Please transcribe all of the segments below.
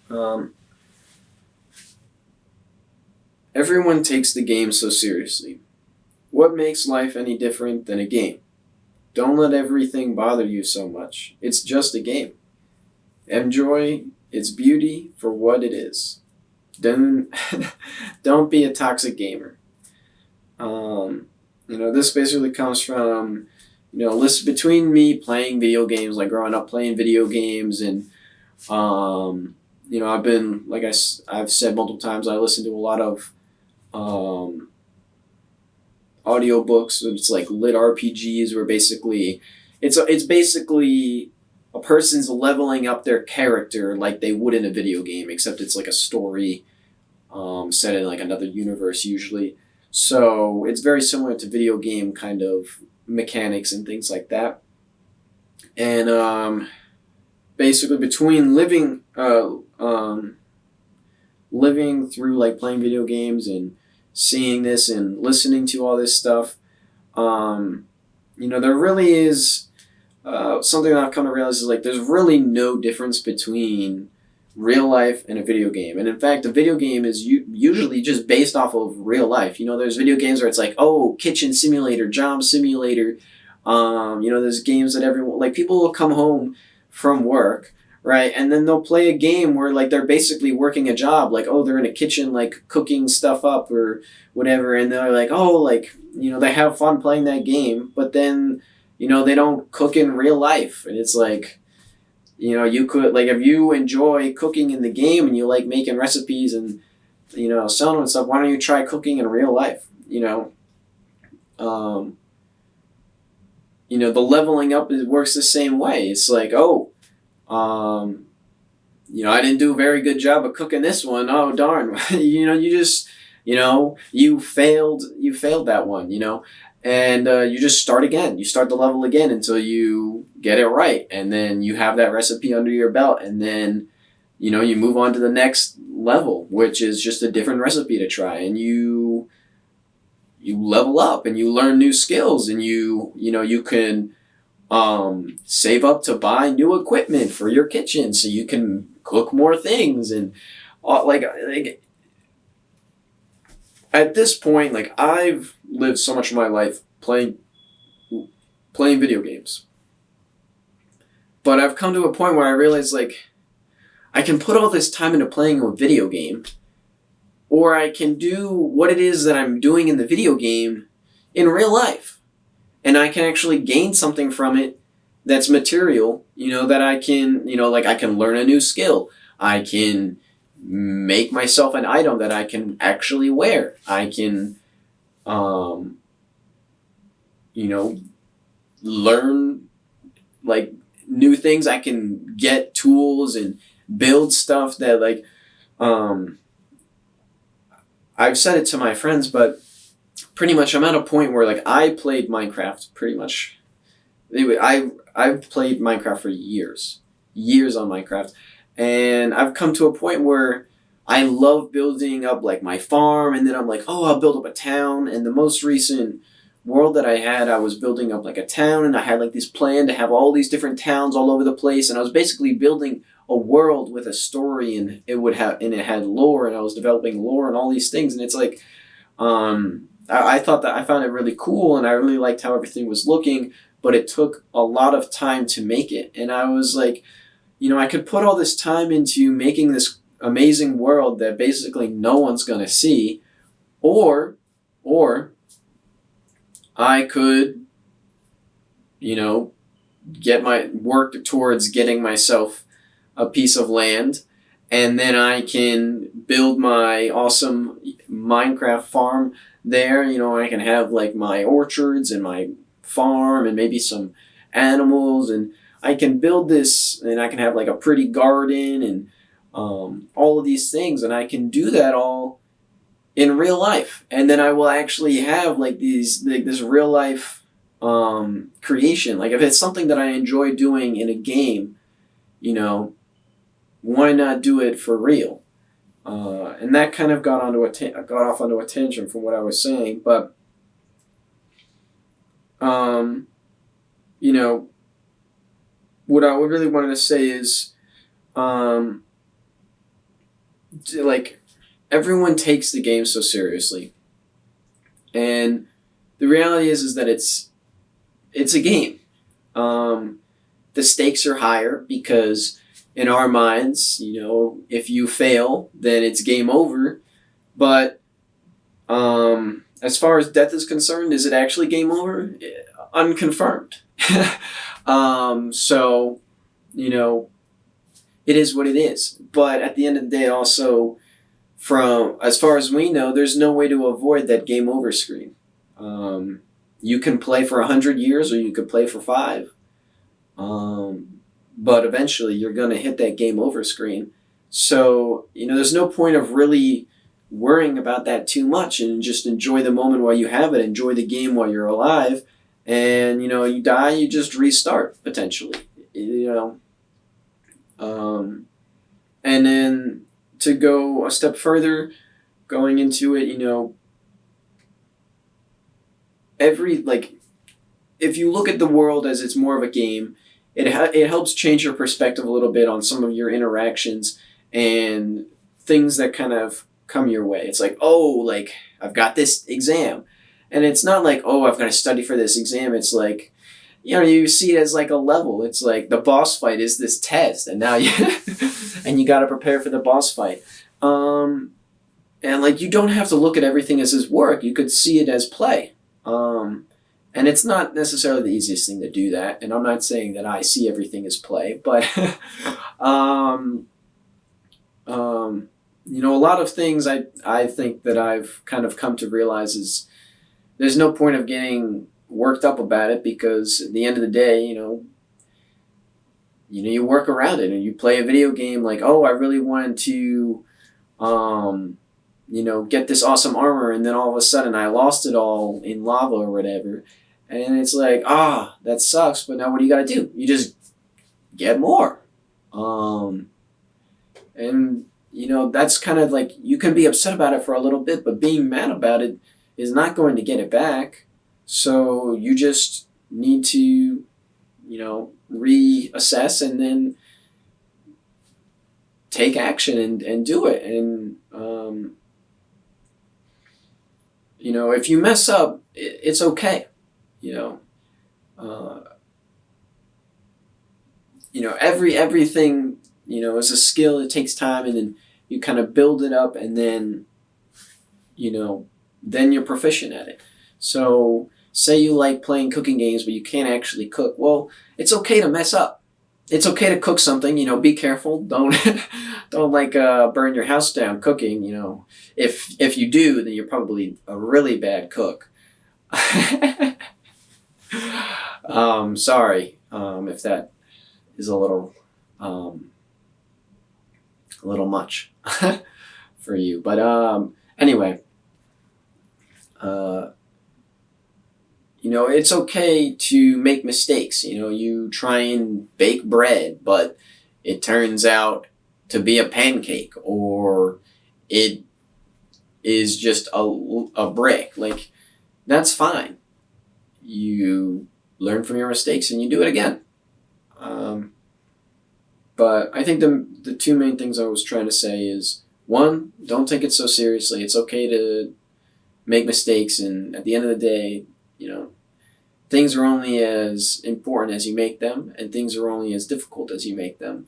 Um, Everyone takes the game so seriously. What makes life any different than a game? Don't let everything bother you so much. It's just a game. Enjoy its beauty for what it is. Don't don't be a toxic gamer. Um, this basically comes from list between me playing video games, like growing up playing video games, and I've been I've said multiple times I listen to a lot of um, audiobooks. It's like lit RPGs where basically it's basically a person's leveling up their character like they would in a video game, except it's like a story set in like another universe usually. So it's very similar to video game kind of mechanics and things like that. And basically, between living through like playing video games and seeing this and listening to all this stuff, um, there really is something that I've come to realize is like there's really no difference between real life and a video game. And in fact, a video game is usually just based off of real life. There's video games where it's like, oh, kitchen simulator, job simulator. There's games that everyone, like people will come home from work, right? And then they'll play a game where like they're basically working a job, like, oh, they're in a kitchen, like cooking stuff up or whatever. And they're like, oh, like, they have fun playing that game, but then, they don't cook in real life. And it's like, you could, like, if you enjoy cooking in the game and you like making recipes and, selling them and stuff, why don't you try cooking in real life? Um, the leveling up works the same way. It's like, oh, um, I didn't do a very good job of cooking this one. Oh, darn. You just, you failed that one, and you just start again. You start the level again until you get it right. And then you have that recipe under your belt. And then, you move on to the next level, which is just a different recipe to try. And you level up and you learn new skills and you can save up to buy new equipment for your kitchen so you can cook more things and like at this point, like I've lived so much of my life playing video games, but I've come to a point where I realize like I can put all this time into playing a video game, or I can do what it is that I'm doing in the video game in real life, and I can actually gain something from it that's material, that I can, like I can learn a new skill. I can make myself an item that I can actually wear. I can, um, learn like new things. I can get tools and build stuff that like, um, I've said it to my friends, but pretty much I'm at a point where like I played Minecraft pretty much. Anyway, I've played Minecraft for years on Minecraft, and I've come to a point where I love building up like my farm, and then I'm like, oh, I'll build up a town. And the most recent world that I had, I was building up like a town, and I had like this plan to have all these different towns all over the place, and I was basically building a world with a story, and it had lore, and I was developing lore and all these things, and it's like, I thought that I found it really cool, and I really liked how everything was looking, but it took a lot of time to make it. And I was like, I could put all this time into making this amazing world that basically no one's going to see, or, or I could, you know, get my work towards getting myself a piece of land, and then I can build my awesome Minecraft farm there. I can have like my orchards and my farm and maybe some animals, and I can build this, and I can have like a pretty garden and all of these things, and I can do that all in real life, and then I will actually have like this real life creation. Like if it's something that I enjoy doing in a game, you know, why not do it for real? And that kind of got off onto a tangent from what I was saying, but um, you know, what I really wanted to say is, um, like everyone takes the game so seriously, and the reality is that it's a game. Um, the stakes are higher because in our minds, if you fail, then it's game over. But as far as death is concerned, is it actually game over? Unconfirmed. So, you know, it is what it is. But at the end of the day, also, from as far as we know, there's no way to avoid that game over screen. Um, you can play for 100 years, or you could play for 5. But eventually, you're going to hit that game over screen. So there's no point of really worrying about that too much, and just enjoy the moment while you have it. Enjoy the game while you're alive, and you die, you just restart potentially. And then to go a step further, going into it, every like if you look at the world as it's more of a game, it helps change your perspective a little bit on some of your interactions and things that kind of come your way. It's like, oh, like I've got this exam, and it's not like, oh, I've got to study for this exam. It's like, you see it as like a level. It's like the boss fight is this test, and now you and you got to prepare for the boss fight. And like you don't have to look at everything as his work. You could see it as play. And it's not necessarily the easiest thing to do that. And I'm not saying that I see everything as play, but a lot of things I think that I've kind of come to realize is there's no point of getting worked up about it, because at the end of the day, you work around it and you play a video game like, oh, I really wanted to, get this awesome armor, and then all of a sudden I lost it all in lava or whatever. And it's like, that sucks, but now what do you got to do? You just get more. And, that's kind of like, you can be upset about it for a little bit, but being mad about it is not going to get it back. So you just need to, reassess and then take action and do it. And, if you mess up, it's okay. Uh, everything, is a skill. It takes time, and then you kind of build it up, and then, then you're proficient at it. So say you like playing cooking games, but you can't actually cook. Well, it's okay to mess up. It's okay to cook something. Be careful. Don't don't burn your house down cooking. If you do, then you're probably a really bad cook. Sorry if that is a little much for you, but anyway, it's okay to make mistakes. You try and bake bread, but it turns out to be a pancake, or it is just a brick. Like, that's fine. You learn from your mistakes and you do it again. But I think the two main things I was trying to say is, one, don't take it so seriously. It's okay to make mistakes, and at the end of the day, things are only as important as you make them, and things are only as difficult as you make them.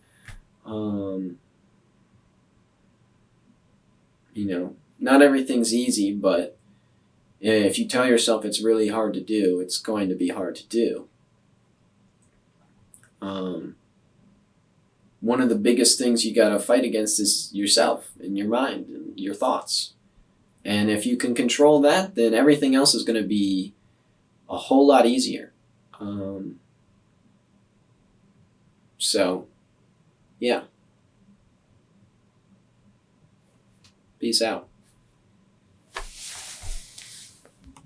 Not everything's easy, but if you tell yourself it's really hard to do, it's going to be hard to do. One of the biggest things you gotta fight against is yourself and your mind and your thoughts. And if you can control that, then everything else is going to be a whole lot easier. So, yeah. Peace out.